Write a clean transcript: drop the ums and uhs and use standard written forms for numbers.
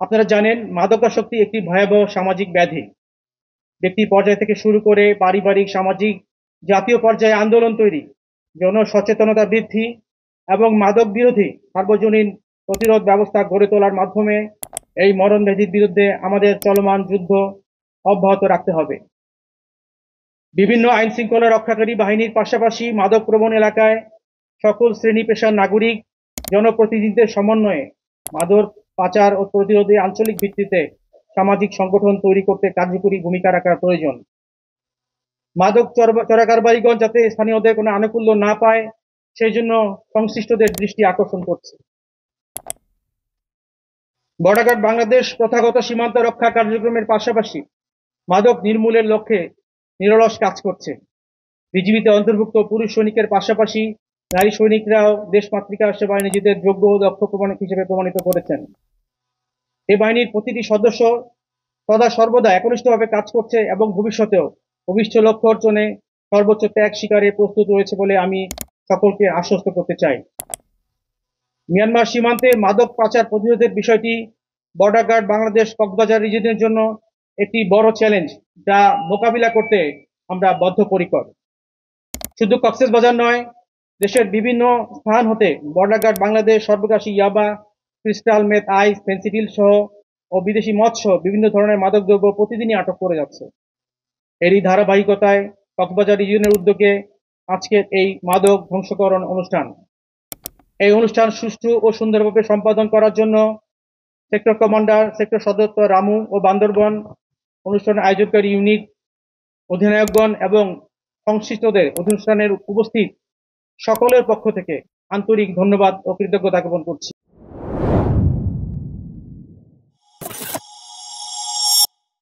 আপনারা জানেন মাদকাসক্তি একটি ভয়াবহ সামাজিক ব্যাধি। ব্যক্তি পর্যায় থেকে শুরু করে পারিবারিক, সামাজিক, জাতীয় পর্যায়ে আন্দোলন তৈরি, জনসচেতনতা বৃদ্ধি এবং মাদক বিরোধী সার্বজনীন প্রতিরোধ ব্যবস্থা গড়ে তোলার মাধ্যমে এই মরণব্যাধির বিরুদ্ধে আমাদের চলমান যুদ্ধ অব্যাহত রাখতে হবে। বিভিন্ন আইন শৃঙ্খলা রক্ষাকারী বাহিনীর পাশাপাশি মাদক প্রবণ এলাকায় সকল শ্রেণী পেশার নাগরিক, জনপ্রতিনিধিদের সমন্বয়ে মাদক পাচার ও প্রতিরোধে আঞ্চলিক ভিত্তিতে সামাজিক সংগঠন তৈরি করতে কার্যকরী ভূমিকা রাখা প্রয়োজন। মাদক চোরাকারবারিগণ যাতে স্থানীয়দের কোনো আনুকূল্য না পায়, সেই জন্য সংশ্লিষ্টদের দৃষ্টি আকর্ষণ করছে। বর্ডার গার্ড বাংলাদেশ প্রথাগত সীমান্ত রক্ষা কার্যক্রমের পাশাপাশি মাদক নির্মূলের লক্ষ্যে নিরলস কাজ করছে। বিজিবিতে অন্তর্ভুক্ত পুরুষ সৈনিকের পাশাপাশি নারী সৈনিকরাও দেশমাতৃকার সেবায় নিজেদের যোগ্য ও দক্ষ হিসেবে প্রমাণিত করেছেন। এই বাহিনীর প্রতিটি সদস্য সদা সর্বদা একনিষ্ঠভাবে কাজ করছে এবং ভবিষ্যতেও অভিষ্ট লক্ষ্য অর্জনে সর্বোচ্চ ত্যাগ স্বীকারে প্রস্তুত রয়েছে বলে আমি সকলকে আশ্বস্ত করতে চাই। মিয়ানমার সীমান্তে মাদক পাচার প্রতিরোধের বিষয়টি বর্ডার গার্ড বাংলাদেশ কক্সবাজার রিজিয়নের জন্য একটি বড় চ্যালেঞ্জ, যা মোকাবিলা করতে আমরা বদ্ধপরিকর। শুধু কক্সবাজার নয়, দেশের বিভিন্ন স্থান হতে বর্ডার গার্ড বাংলাদেশ সর্বগ্রাসী ইয়াবা, ক্রিস্টাল মেথ, আইস, ফেন্সিডিল সহ ও বিদেশি মদ সহ বিভিন্ন ধরনের মাদকদ্রব্য প্রতিদিনই আটক করে যাচ্ছে। এরই ধারাবাহিকতায় কক্সবাজার রিজিয়নের উদ্যোগে আজকের এই মাদক ধ্বংসকরণ অনুষ্ঠান। এই অনুষ্ঠান সুষ্ঠু ও সুন্দরভাবে সম্পাদন করার জন্য সেক্টর কমান্ডার, সেক্টর সদস্য রামু ও বান্দরবন, অনুষ্ঠান আয়োজনকারী ইউনিট, অধিনায়কগণ এবং সংশ্লিষ্টদের অনুষ্ঠানের উপস্থিত সকলের পক্ষ থেকে আন্তরিক ধন্যবাদ ও কৃতজ্ঞতা জ্ঞাপন করছি।